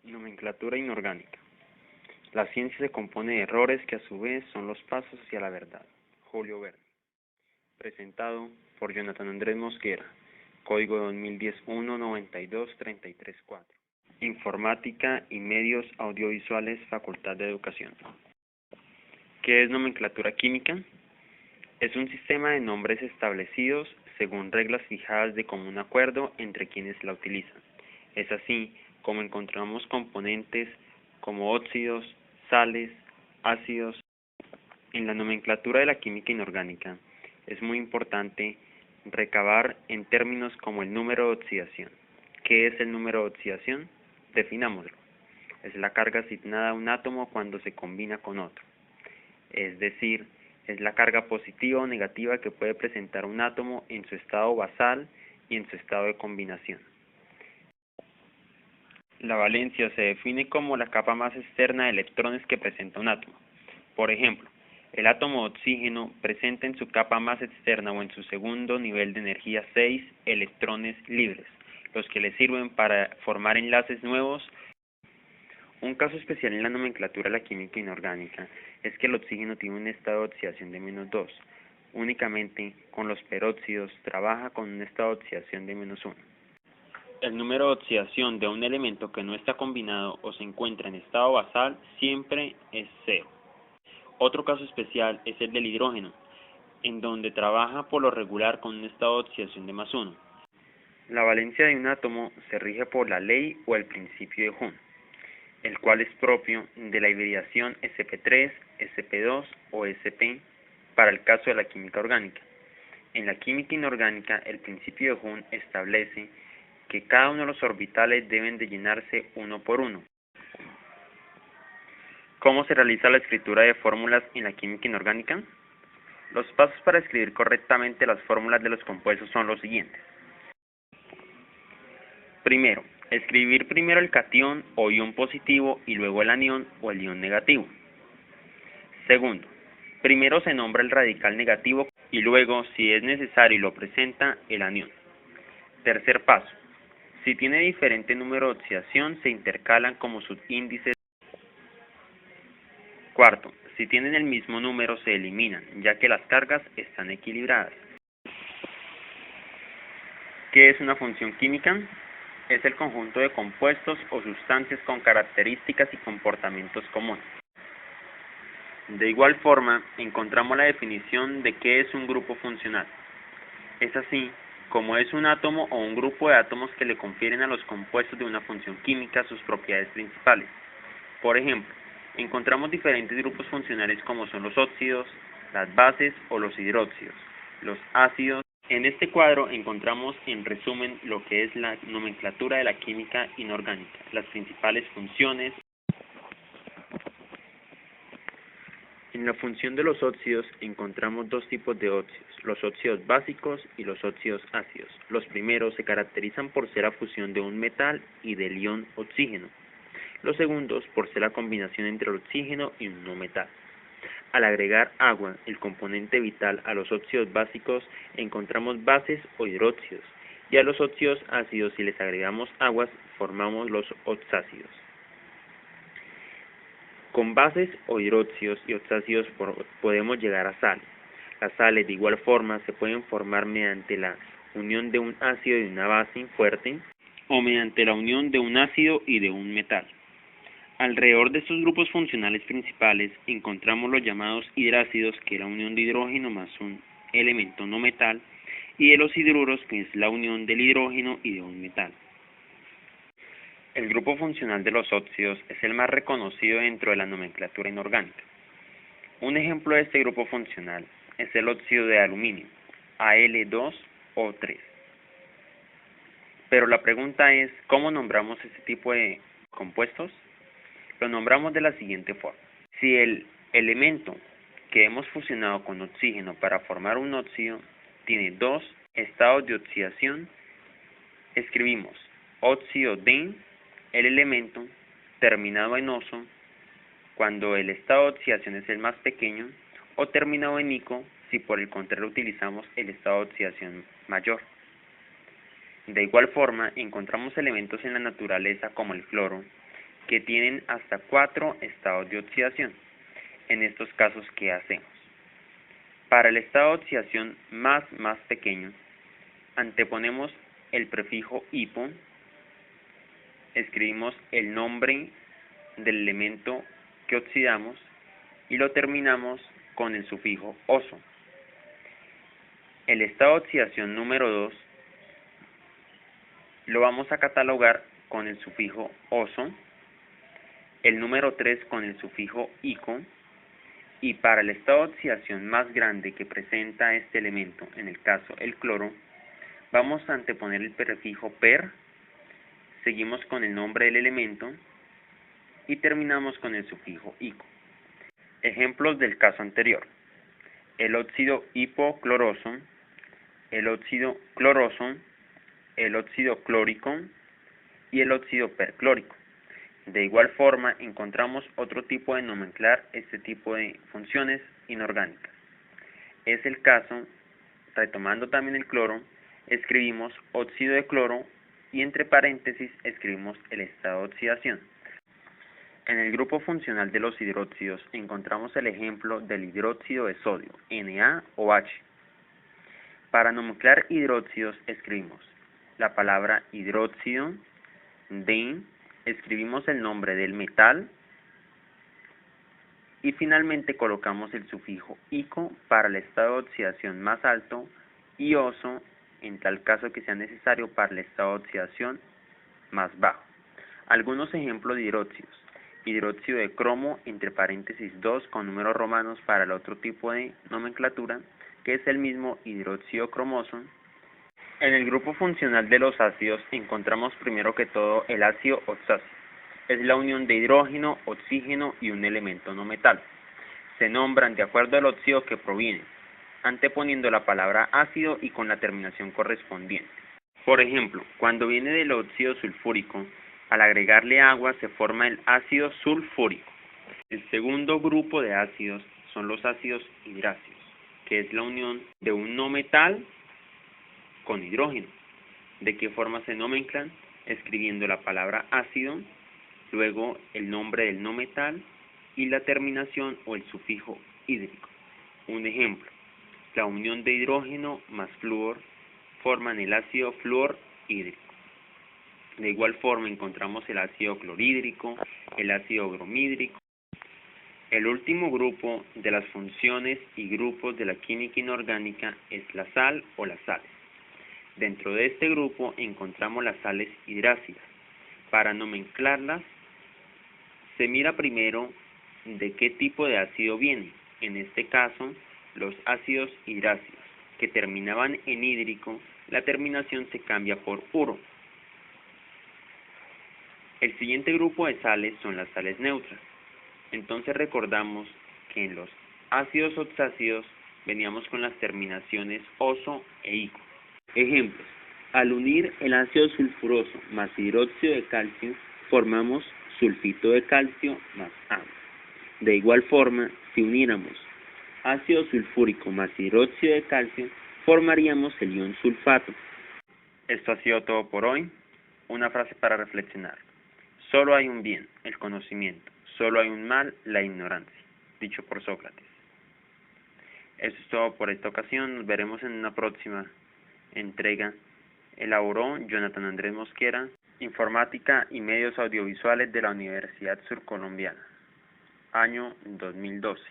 Nomenclatura inorgánica. La ciencia se compone de errores que a su vez son los pasos hacia la verdad. Julio Verne. Presentado por Jonathan Andrés Mosquera. Código 2010-192-334. Informática y medios audiovisuales, Facultad de Educación. ¿Qué es nomenclatura química? Es un sistema de nombres establecidos según reglas fijadas de común acuerdo entre quienes la utilizan. Es así como encontramos componentes como óxidos, sales, ácidos. En la nomenclatura de la química inorgánica es muy importante recabar en términos como el número de oxidación. ¿Qué es el número de oxidación? Definámoslo. Es la carga asignada a un átomo cuando se combina con otro. Es decir, es la carga positiva o negativa que puede presentar un átomo en su estado basal y en su estado de combinación. La valencia se define como la capa más externa de electrones que presenta un átomo. Por ejemplo, el átomo de oxígeno presenta en su capa más externa o en su segundo nivel de energía 6 electrones libres, los que le sirven para formar enlaces nuevos. Un caso especial en la nomenclatura de la química inorgánica es que el oxígeno tiene un estado de oxidación de -2. Únicamente con los peróxidos trabaja con un estado de oxidación de -1. El número de oxidación de un elemento que no está combinado o se encuentra en estado basal siempre es 0. Otro caso especial es el del hidrógeno, en donde trabaja por lo regular con un estado de oxidación de +1. La valencia de un átomo se rige por la ley o el principio de Hund, el cual es propio de la hibridación sp3, sp2 o sp para el caso de la química orgánica. En la química inorgánica, el principio de Hund establece que cada uno de los orbitales deben de llenarse uno por uno. ¿Cómo se realiza la escritura de fórmulas en la química inorgánica? Los pasos para escribir correctamente las fórmulas de los compuestos son los siguientes. Primero, escribir primero el catión o ion positivo y luego el anión o el ion negativo. Segundo, primero se nombra el radical negativo y luego, si es necesario y lo presenta, el anión. Tercer paso, si tiene diferente número de oxidación, se intercalan como subíndices. Cuarto, si tienen el mismo número, se eliminan, ya que las cargas están equilibradas. ¿Qué es una función química? Es el conjunto de compuestos o sustancias con características y comportamientos comunes. De igual forma, encontramos la definición de qué es un grupo funcional. Es así como es un átomo o un grupo de átomos que le confieren a los compuestos de una función química sus propiedades principales. Por ejemplo, encontramos diferentes grupos funcionales como son los óxidos, las bases o los hidróxidos, los ácidos. En este cuadro encontramos en resumen lo que es la nomenclatura de la química inorgánica, las principales funciones. En la función de los óxidos encontramos dos tipos de óxidos, los óxidos básicos y los óxidos ácidos. Los primeros se caracterizan por ser la fusión de un metal y del ion oxígeno. Los segundos por ser la combinación entre el oxígeno y un no metal. Al agregar agua, el componente vital, a los óxidos básicos encontramos bases o hidróxidos, y a los óxidos ácidos, si les agregamos aguas, formamos los oxácidos. Con bases o hidróxidos y oxácidos podemos llegar a sales. Las sales de igual forma se pueden formar mediante la unión de un ácido y una base fuerte o mediante la unión de un ácido y de un metal. Alrededor de estos grupos funcionales principales encontramos los llamados hidrácidos, que es la unión de hidrógeno más un elemento no metal, y de los hidruros, que es la unión del hidrógeno y de un metal. El grupo funcional de los óxidos es el más reconocido dentro de la nomenclatura inorgánica. Un ejemplo de este grupo funcional es el óxido de aluminio, Al2O3. Pero la pregunta es, ¿cómo nombramos este tipo de compuestos? Lo nombramos de la siguiente forma. Si el elemento que hemos fusionado con oxígeno para formar un óxido tiene dos estados de oxidación, escribimos óxido de el elemento terminado en oso cuando el estado de oxidación es el más pequeño, o terminado en ico si por el contrario utilizamos el estado de oxidación mayor. De igual forma, encontramos elementos en la naturaleza como el cloro, que tienen hasta 4 estados de oxidación. En estos casos, ¿qué hacemos? Para el estado de oxidación más pequeño, anteponemos el prefijo hipo, escribimos el nombre del elemento que oxidamos y lo terminamos con el sufijo oso. El estado de oxidación número 2 lo vamos a catalogar con el sufijo oso, el número 3 con el sufijo ico, y para el estado de oxidación más grande que presenta este elemento, en el caso el cloro, vamos a anteponer el prefijo per, seguimos con el nombre del elemento y terminamos con el sufijo ico. Ejemplos del caso anterior: el óxido hipocloroso, el óxido cloroso, el óxido clórico y el óxido perclórico. De igual forma, encontramos otro tipo de nomenclar este tipo de funciones inorgánicas. Es el caso, retomando también el cloro, escribimos óxido de cloro y entre paréntesis escribimos el estado de oxidación. En el grupo funcional de los hidróxidos encontramos el ejemplo del hidróxido de sodio, NaOH. Para nomenclar hidróxidos escribimos la palabra hidróxido, escribimos el nombre del metal y finalmente colocamos el sufijo ico para el estado de oxidación más alto y oso en tal caso que sea necesario para el estado de oxidación más bajo. Algunos ejemplos de hidróxidos: hidróxido de cromo entre paréntesis 2 con números romanos para el otro tipo de nomenclatura, que es el mismo hidróxido cromoso. En el grupo funcional de los ácidos encontramos primero que todo el ácido oxácido. Es la unión de hidrógeno, oxígeno y un elemento no metal. Se nombran de acuerdo al óxido que provienen, anteponiendo la palabra ácido y con la terminación correspondiente. Por ejemplo, cuando viene del óxido sulfúrico, al agregarle agua se forma el ácido sulfúrico. El segundo grupo de ácidos son los ácidos hidráceos, que es la unión de un no metal con hidrógeno. ¿De qué forma se nomenclan? Escribiendo la palabra ácido, luego el nombre del no metal y la terminación o el sufijo hídrico. Un ejemplo: la unión de hidrógeno más flúor forman el ácido fluorhídrico. De igual forma encontramos el ácido clorhídrico, el ácido bromhídrico. El último grupo de las funciones y grupos de la química inorgánica es la sal o las sales. Dentro de este grupo encontramos las sales hidrácidas. Para nomenclarlas, se mira primero de qué tipo de ácido viene. En este caso, los ácidos hidrácidos, que terminaban en hídrico, la terminación se cambia por uro. El siguiente grupo de sales son las sales neutras. Entonces recordamos que en los ácidos oxácidos veníamos con las terminaciones oso e ico. Ejemplos: al unir el ácido sulfuroso más hidróxido de calcio, formamos sulfito de calcio más agua. De igual forma, si uniéramos ácido sulfúrico más hidróxido de calcio, formaríamos el ion sulfato. Esto ha sido todo por hoy. Una frase para reflexionar: solo hay un bien, el conocimiento; solo hay un mal, la ignorancia. Dicho por Sócrates. Eso es todo por esta ocasión. Nos veremos en una próxima entrega. Elaboró Jonathan Andrés Mosquera, Informática y Medios Audiovisuales de la Universidad Surcolombiana, año 2012.